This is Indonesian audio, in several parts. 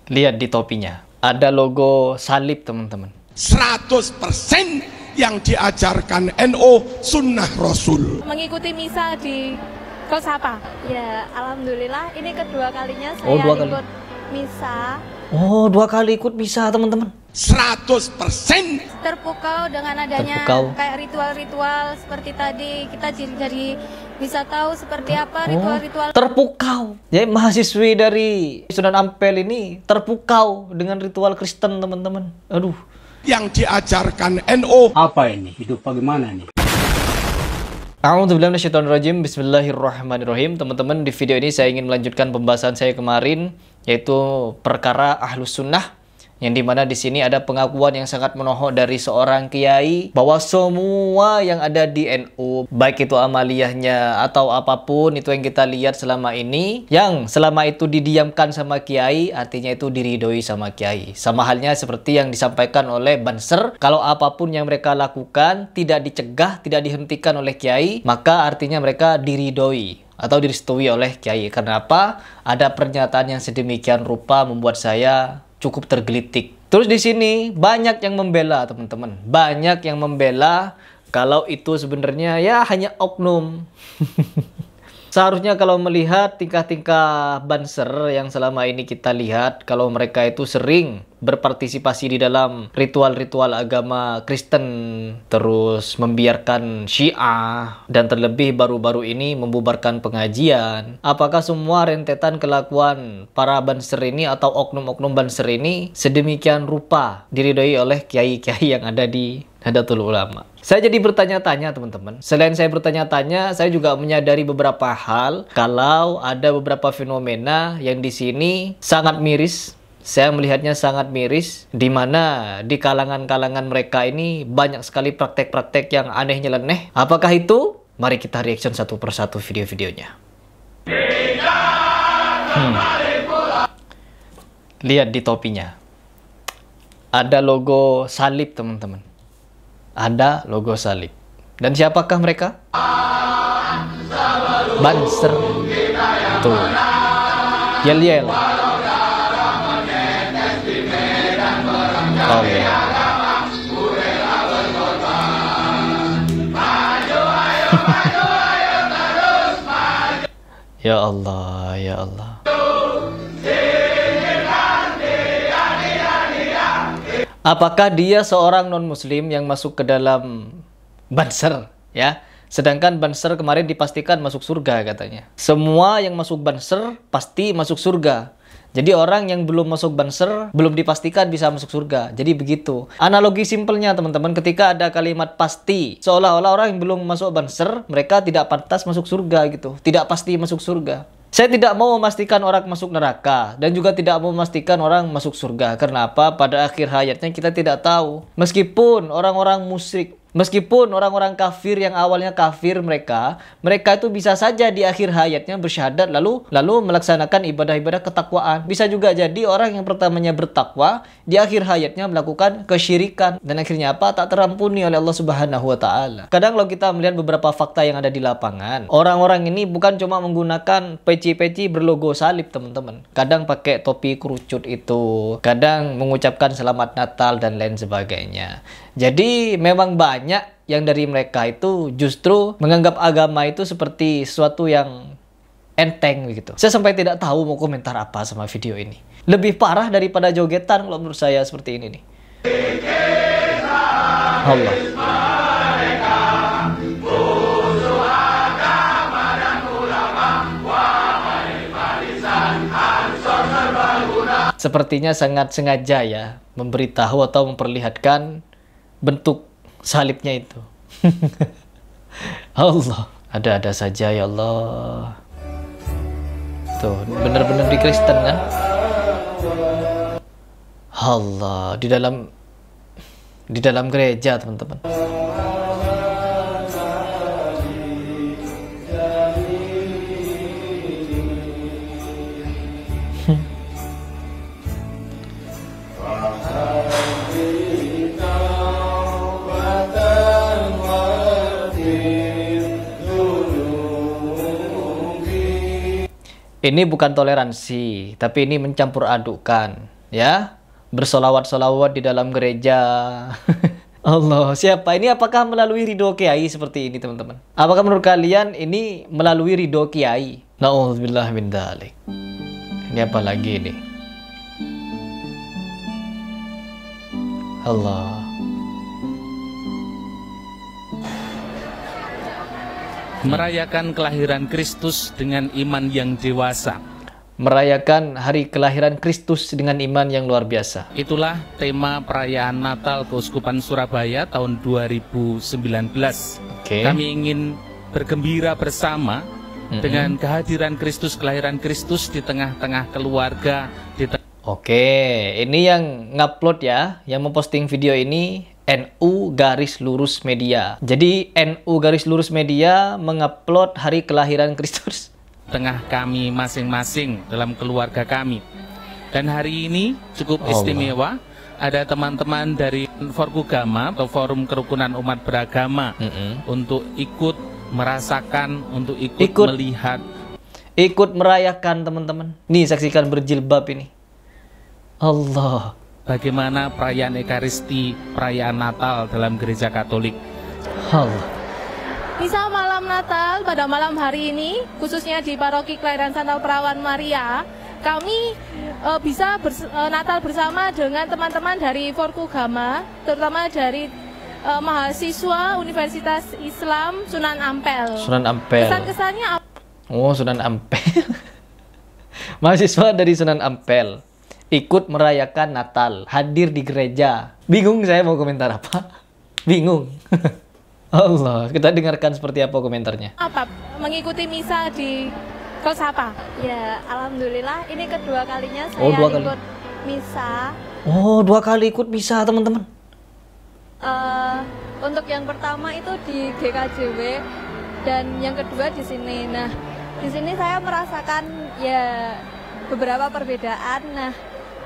Lihat di topinya, ada logo salib teman-teman. 100% yang diajarkan NU sunnah Rasul. Mengikuti misa di kelas apa? Ya, alhamdulillah ini kedua kalinya saya ikut misa. Oh, 2 kali ikut misa teman-teman. 100% Terpukau dengan adanya kayak ritual-ritual seperti tadi. Kita jadi bisa tahu seperti apa ritual-ritual. Terpukau. Ya, mahasiswi dari Sunan Ampel ini terpukau dengan ritual Kristen teman-teman. Aduh. Yang diajarkan NU. Apa ini? Hidup bagaimana nih? A'udzubillahi minasyaitonirrajim. Bismillahirrahmanirrahim. Teman-teman, di video ini saya ingin melanjutkan pembahasan saya kemarin, yaitu perkara Ahlus Sunnah, yang dimana di sini ada pengakuan yang sangat menohok dari seorang kiai bahwa semua yang ada di NU, baik itu amaliyahnya atau apapun itu yang kita lihat selama ini, yang selama itu didiamkan sama kiai, artinya itu diridhoi sama kiai. Sama halnya seperti yang disampaikan oleh Banser, kalau apapun yang mereka lakukan tidak dicegah, tidak dihentikan oleh kiai, maka artinya mereka diridhoi atau direstui oleh kiai. Kenapa? Ada pernyataan yang sedemikian rupa membuat saya cukup tergelitik. Terus di sini banyak yang membela teman-teman, banyak yang membela kalau itu sebenarnya ya hanya oknum. Seharusnya kalau melihat tingkah-tingkah Banser yang selama ini kita lihat, kalau mereka itu sering berpartisipasi di dalam ritual-ritual agama Kristen, terus membiarkan Syiah, dan terlebih baru-baru ini membubarkan pengajian. Apakah semua rentetan kelakuan para Banser ini atau oknum-oknum Banser ini sedemikian rupa diridhoi oleh kiai-kiai yang ada di Nahdlatul Ulama? Saya jadi bertanya-tanya teman-teman. Selain saya bertanya-tanya, saya juga menyadari beberapa hal. Kalau ada beberapa fenomena yang di sini sangat miris, saya melihatnya sangat miris, di mana di kalangan-kalangan mereka ini banyak sekali praktek-praktek yang aneh nyeleneh. Apakah itu? Mari kita reaction satu persatu video-videonya. Lihat di topinya, ada logo salib teman-teman. Ada logo salib. Dan siapakah mereka? Banser. Tuh. Yel-yel. Oh, ya. Ya Allah, ya Allah. Apakah dia seorang non-muslim yang masuk ke dalam Banser, ya? Sedangkan Banser kemarin dipastikan masuk surga katanya. Semua yang masuk Banser pasti masuk surga. Jadi orang yang belum masuk Banser belum dipastikan bisa masuk surga. Jadi begitu. Analogi simpelnya teman-teman, ketika ada kalimat pasti, seolah-olah orang yang belum masuk Banser, mereka tidak pantas masuk surga gitu. Tidak pasti masuk surga. Saya tidak mau memastikan orang masuk neraka dan juga tidak mau memastikan orang masuk surga. Kenapa? Pada akhir hayatnya kita tidak tahu. Meskipun orang-orang musyrik, meskipun orang-orang kafir yang awalnya kafir mereka itu bisa saja di akhir hayatnya bersyahadat lalu melaksanakan ibadah-ibadah ketakwaan. Bisa juga jadi orang yang pertamanya bertakwa di akhir hayatnya melakukan kesyirikan dan akhirnya apa? Tak terampuni oleh Allah Subhanahu wa taala. Kadang kalau kita melihat beberapa fakta yang ada di lapangan, orang-orang ini bukan cuma menggunakan peci-peci berlogo salib teman-teman. Kadang pakai topi kerucut itu, kadang mengucapkan selamat Natal dan lain sebagainya. Jadi memang banyak yang dari mereka itu justru menganggap agama itu seperti sesuatu yang enteng begitu. Saya sampai tidak tahu mau komentar apa sama video ini. Lebih parah daripada jogetan kalau menurut saya seperti ini nih. Allah. Sepertinya sangat sengaja ya memberitahu atau memperlihatkan bentuk salibnya itu. Allah, ada-ada saja ya Allah. Tuh, benar-benar di Kristen kan? Allah, di dalam gereja teman-teman. Ini bukan toleransi, tapi ini mencampur adukan, ya. Bersolawat-solawat di dalam gereja. Allah, siapa ini? Apakah melalui ridho kiai seperti ini, teman-teman? Apakah menurut kalian ini melalui ridho kiai? Na'udzubillah min dzalik. Ini apa lagi ini? Allah. Merayakan kelahiran Kristus dengan iman yang dewasa. Merayakan hari kelahiran Kristus dengan iman yang luar biasa. Itulah tema perayaan Natal Keuskupan Surabaya tahun 2019. Kami ingin bergembira bersama dengan kehadiran Kristus, kelahiran Kristus di tengah-tengah keluarga. Ini yang ngupload ya, yang memposting video ini NU_Media. Jadi NU_Media mengupload hari kelahiran Kristus tengah kami masing-masing dalam keluarga kami. Dan hari ini cukup istimewa, ada teman-teman dari Forkugama atau Forum Kerukunan Umat Beragama untuk ikut merasakan, untuk ikut melihat, ikut merayakan, teman-teman. Nih, saksikan berjilbab ini. Allah, bagaimana perayaan Ekaristi, perayaan Natal dalam gereja Katolik. Allah. Misa malam Natal pada malam hari ini, khususnya di Paroki Kelahiran Santa Perawan Maria, kami bisa Natal bersama dengan teman-teman dari Forkugama, terutama dari mahasiswa Universitas Islam Sunan Ampel. Sunan Ampel. Kesan-kesannya apa? Oh, Sunan Ampel. Mahasiswa dari Sunan Ampel ikut merayakan Natal, hadir di gereja. Bingung saya mau komentar apa? Bingung. Allah, kita dengarkan seperti apa komentarnya. Apa? Mengikuti misa di kelas apa? Ya, alhamdulillah ini kedua kalinya saya ikut misa. Oh, 2 kali ikut misa, teman-teman. Untuk yang pertama itu di GKJW dan yang kedua di sini. Nah, di sini saya merasakan ya beberapa perbedaan. Nah,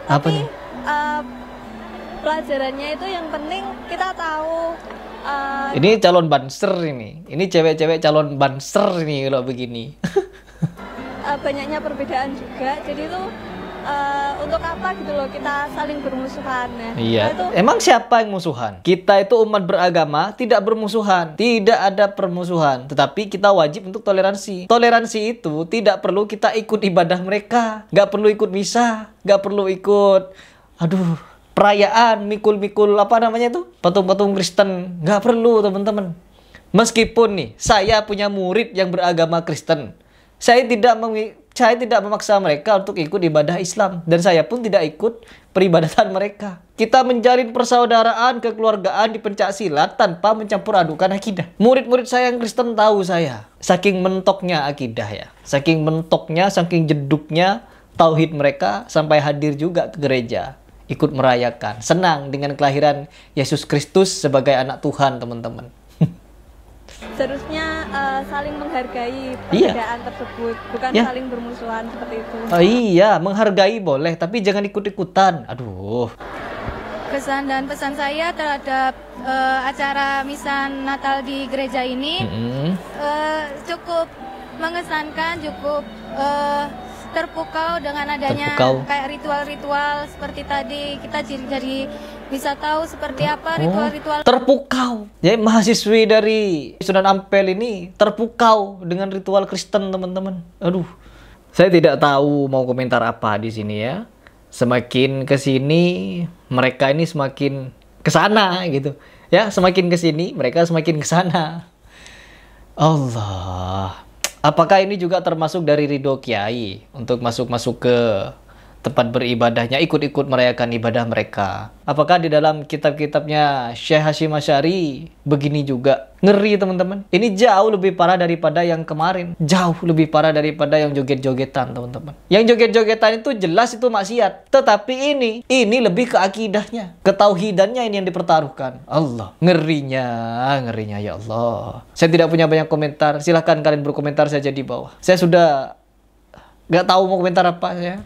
tapi pelajarannya itu yang penting kita tahu. Ini calon banser ini. Ini cewek-cewek calon banser ini kalau begini. Banyaknya perbedaan juga. Jadi itu untuk apa gitu loh kita saling bermusuhan. Nah, iya. Emang siapa yang musuhan? Kita itu umat beragama tidak bermusuhan. Tidak ada permusuhan. Tetapi kita wajib untuk toleransi. Toleransi itu tidak perlu kita ikut ibadah mereka. Nggak perlu ikut misa. Nggak perlu ikut perayaan, mikul-mikul apa namanya itu, patung-patung Kristen. Nggak perlu, teman-teman. Meskipun nih saya punya murid yang beragama Kristen, saya tidak memaksa mereka untuk ikut ibadah Islam, dan saya pun tidak ikut peribadatan mereka. Kita menjalin persaudaraan, kekeluargaan di pencak silat tanpa mencampur adukan akidah. Murid-murid saya yang Kristen tahu saya, saking mentoknya akidah ya, saking mentoknya, saking jeduknya tauhid mereka, sampai hadir juga ke gereja, ikut merayakan, senang dengan kelahiran Yesus Kristus sebagai anak Tuhan, teman-teman. Seharusnya saling menghargai perbedaan tersebut, bukan saling bermusuhan seperti itu. Oh iya, menghargai boleh, tapi jangan ikut-ikutan. Aduh. Kesan dan pesan saya terhadap acara misa Natal di gereja ini cukup mengesankan, cukup terpukau dengan adanya kayak ritual-ritual seperti tadi. Kita jadi bisa tahu seperti apa ritual-ritual. Terpukau. Jadi mahasiswi dari Sunan Ampel ini terpukau dengan ritual Kristen, teman-teman. Aduh. Saya tidak tahu mau komentar apa di sini ya. Semakin ke sini mereka ini semakin ke sana gitu. Ya, semakin ke sini mereka semakin ke sana. Allah. Apakah ini juga termasuk dari ridho kiai untuk masuk ke tempat beribadahnya, ikut-ikut merayakan ibadah mereka? Apakah di dalam kitab-kitabnya Syekh Hashim Asy'ari begini juga? Ngeri, teman-teman. Ini jauh lebih parah daripada yang kemarin. Jauh lebih parah daripada yang joget-jogetan, teman-teman. Yang joget-jogetan itu jelas itu maksiat. Tetapi ini lebih ke akidahnya, ketauhidannya ini yang dipertaruhkan. Allah, ngerinya ya Allah. Saya tidak punya banyak komentar. Silahkan kalian berkomentar saja di bawah. Saya sudah nggak tahu mau komentar apa ya.